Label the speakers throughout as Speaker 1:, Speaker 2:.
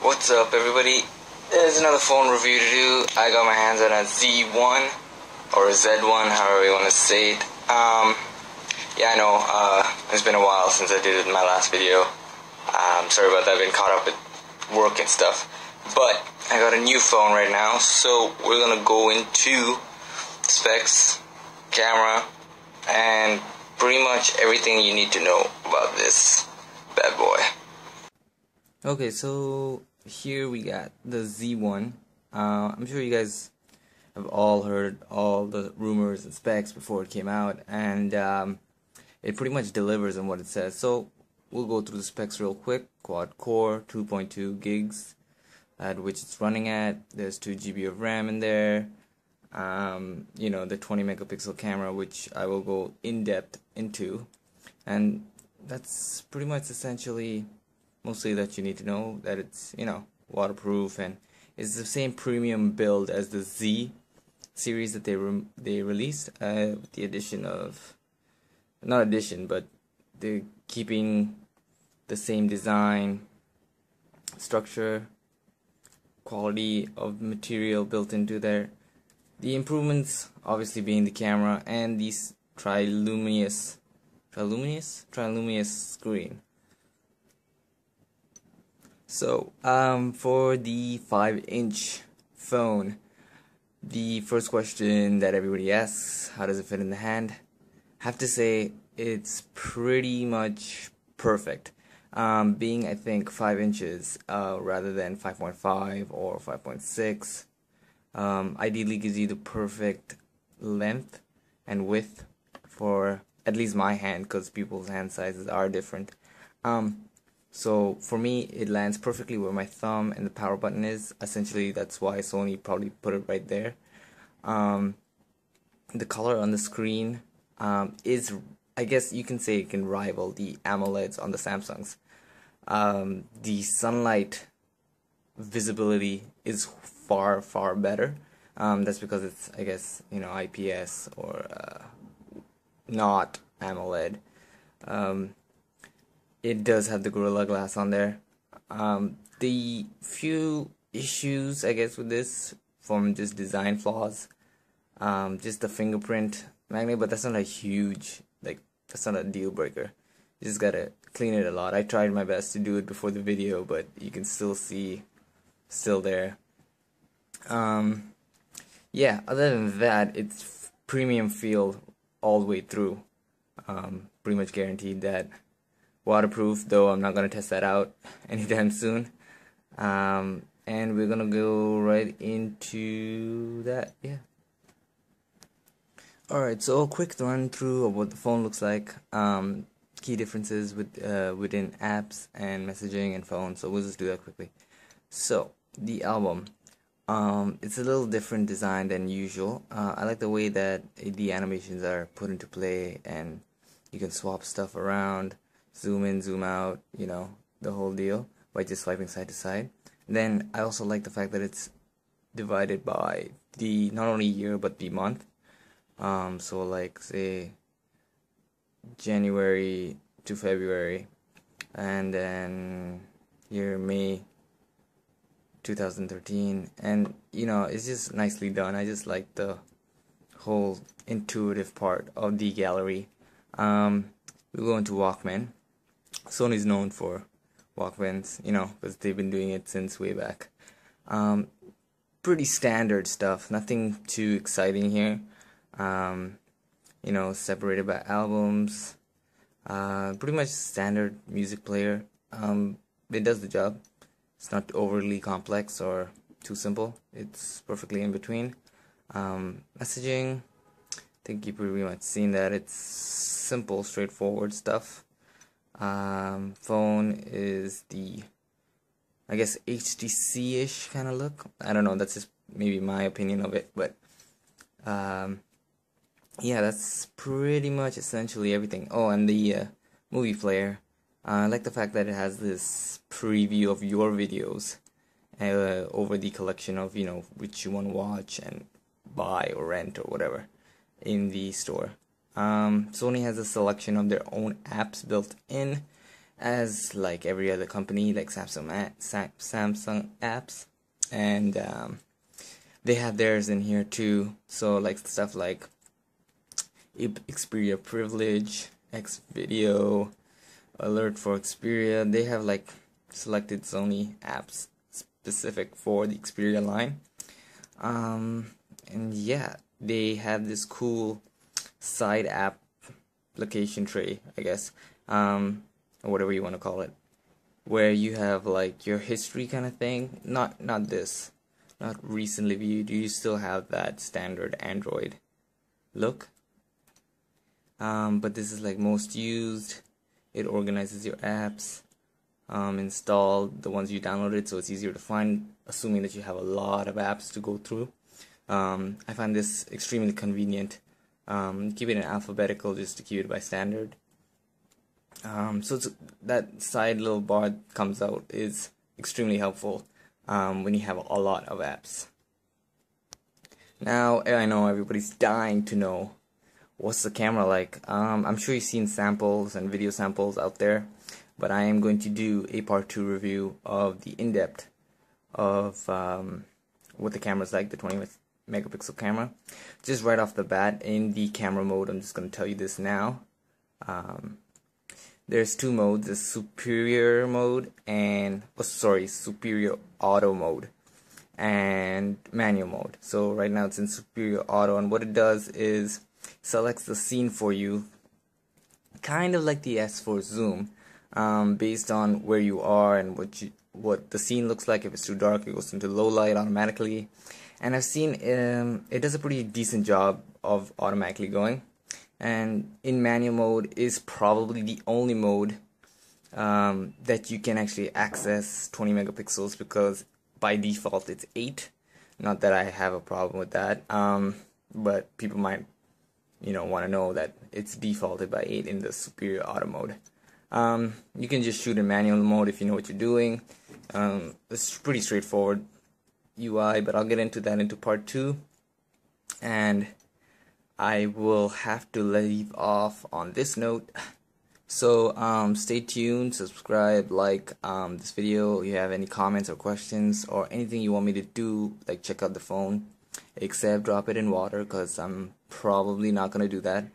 Speaker 1: What's up, everybody? There's another phone review to do. I got my hands on a Z1 or a Z1, however you want to say it. Yeah, I know. It's been a while since I did it in my last video. Sorry about that. I've been caught up with work and stuff. But I got a new phone right now, so we're gonna go into specs, camera, and pretty much everything you need to know about this bad boy. Okay, so here we got the Z1. I'm sure you guys have all heard all the rumors and specs before it came out, and it pretty much delivers on what it says. So we'll go through the specs real quick. Quad core, 2.2 gigs at which it's running at. There's 2 GB of RAM in there. The 20 megapixel camera, which I will go in depth into, and that's pretty much essentially mostly that you need to know. That it's waterproof, and it's the same premium build as the Z series that they released, with the addition of, not addition, but they're keeping the same design, structure, quality of material built into there. The improvements obviously being the camera and these triluminous screen. So for the 5-inch phone, the first question that everybody asks, how does it fit in the hand? I have to say it's pretty much perfect. Being I think 5 inches rather than 5.5 or 5.6, ideally gives you the perfect length and width for at least my hand, because people's hand sizes are different. So for me, it lands perfectly where my thumb and the power button is. Essentially, that's why Sony probably put it right there. The color on the screen is, I guess you can say, it can rival the AMOLEDs on the Samsungs. The sunlight visibility is far better. That's because it's, I guess, IPS or not AMOLED. It does have the Gorilla Glass on there. The few issues, I guess, with this, from just design flaws, just the fingerprint magnet, but that's not a huge, that's not a deal breaker. You just gotta clean it a lot. I tried my best to do it before the video, but you can still see, still there. Yeah, other than that, it's premium feel all the way through. Pretty much guaranteed that. Waterproof, though I'm not gonna test that out anytime soon. And we're gonna go right into that. Yeah. Alright, so a quick run through of what the phone looks like. Key differences within apps and messaging and phone. So we'll just do that quickly. So the album, it's a little different design than usual. I like the way that the animations are put into play, and you can swap stuff around, zoom in, zoom out, the whole deal, by just swiping side to side. Then I also like the fact that it's divided by the not only year but the month. So like say January to February, and then year May 2013, and it's just nicely done. I just like the whole intuitive part of the gallery. We'll go into Walkman. Sony's known for Walkmans, because they've been doing it since way back. Pretty standard stuff, nothing too exciting here. Separated by albums. Pretty much standard music player. It does the job. It's not overly complex or too simple. It's perfectly in between. Messaging, I think you've pretty much seen that. It's simple, straightforward stuff. Phone is the, I guess, HTC-ish kind of look. I don't know, that's just maybe my opinion of it, but yeah, that's pretty much essentially everything. Oh, and the movie player. I like the fact that it has this preview of your videos over the collection of, which you want to watch and buy or rent or whatever in the store. Sony has a selection of their own apps built in, as like every other company, like Samsung apps, and they have theirs in here too. So like stuff like Xperia Privilege, X Video, Alert for Xperia. They have like selected Sony apps specific for the Xperia line. And yeah, they have this cool side application tray, I guess, or whatever you want to call it, where you have like your history kind of thing. Not this, not recently viewed. You still have that standard Android look, but this is like most used. It organizes your apps, installed, the ones you downloaded, so it's easier to find, assuming that you have a lot of apps to go through. I find this extremely convenient. Keep it in alphabetical just to keep it by standard. So that side little bar that comes out is extremely helpful when you have a lot of apps. Now, I know everybody's dying to know, what's the camera like? I'm sure you've seen samples and video samples out there, but I am going to do a part 2 review of the in-depth of what the camera's like, the 20 megapixel camera. Just right off the bat, in the camera mode, I'm just going to tell you this now. There's two modes, the superior mode and, superior auto mode and manual mode. So right now it's in superior auto, and what it does is selects the scene for you, kind of like the S4 zoom, based on where you are and what the scene looks like. If it's too dark, it goes into low light automatically, and I've seen it does a pretty decent job of automatically going. And in manual mode is probably the only mode that you can actually access 20 megapixels, because by default it's 8. Not that I have a problem with that, but people might want to know that it's defaulted by 8 in the superior auto mode. You can just shoot in manual mode if you know what you're doing. It's pretty straightforward UI, but I'll get into that into part 2, and I will have to leave off on this note. So stay tuned, subscribe, like this video. If you have any comments or questions or anything you want me to do, like check out the phone, except drop it in water, because I'm probably not gonna do that.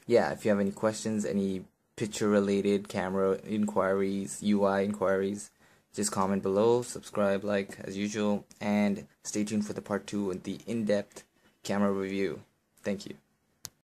Speaker 1: Yeah, if you have any questions, any picture related, camera inquiries, UI inquiries, just comment below, subscribe, like as usual, and stay tuned for the part 2 with the in-depth camera review. Thank you.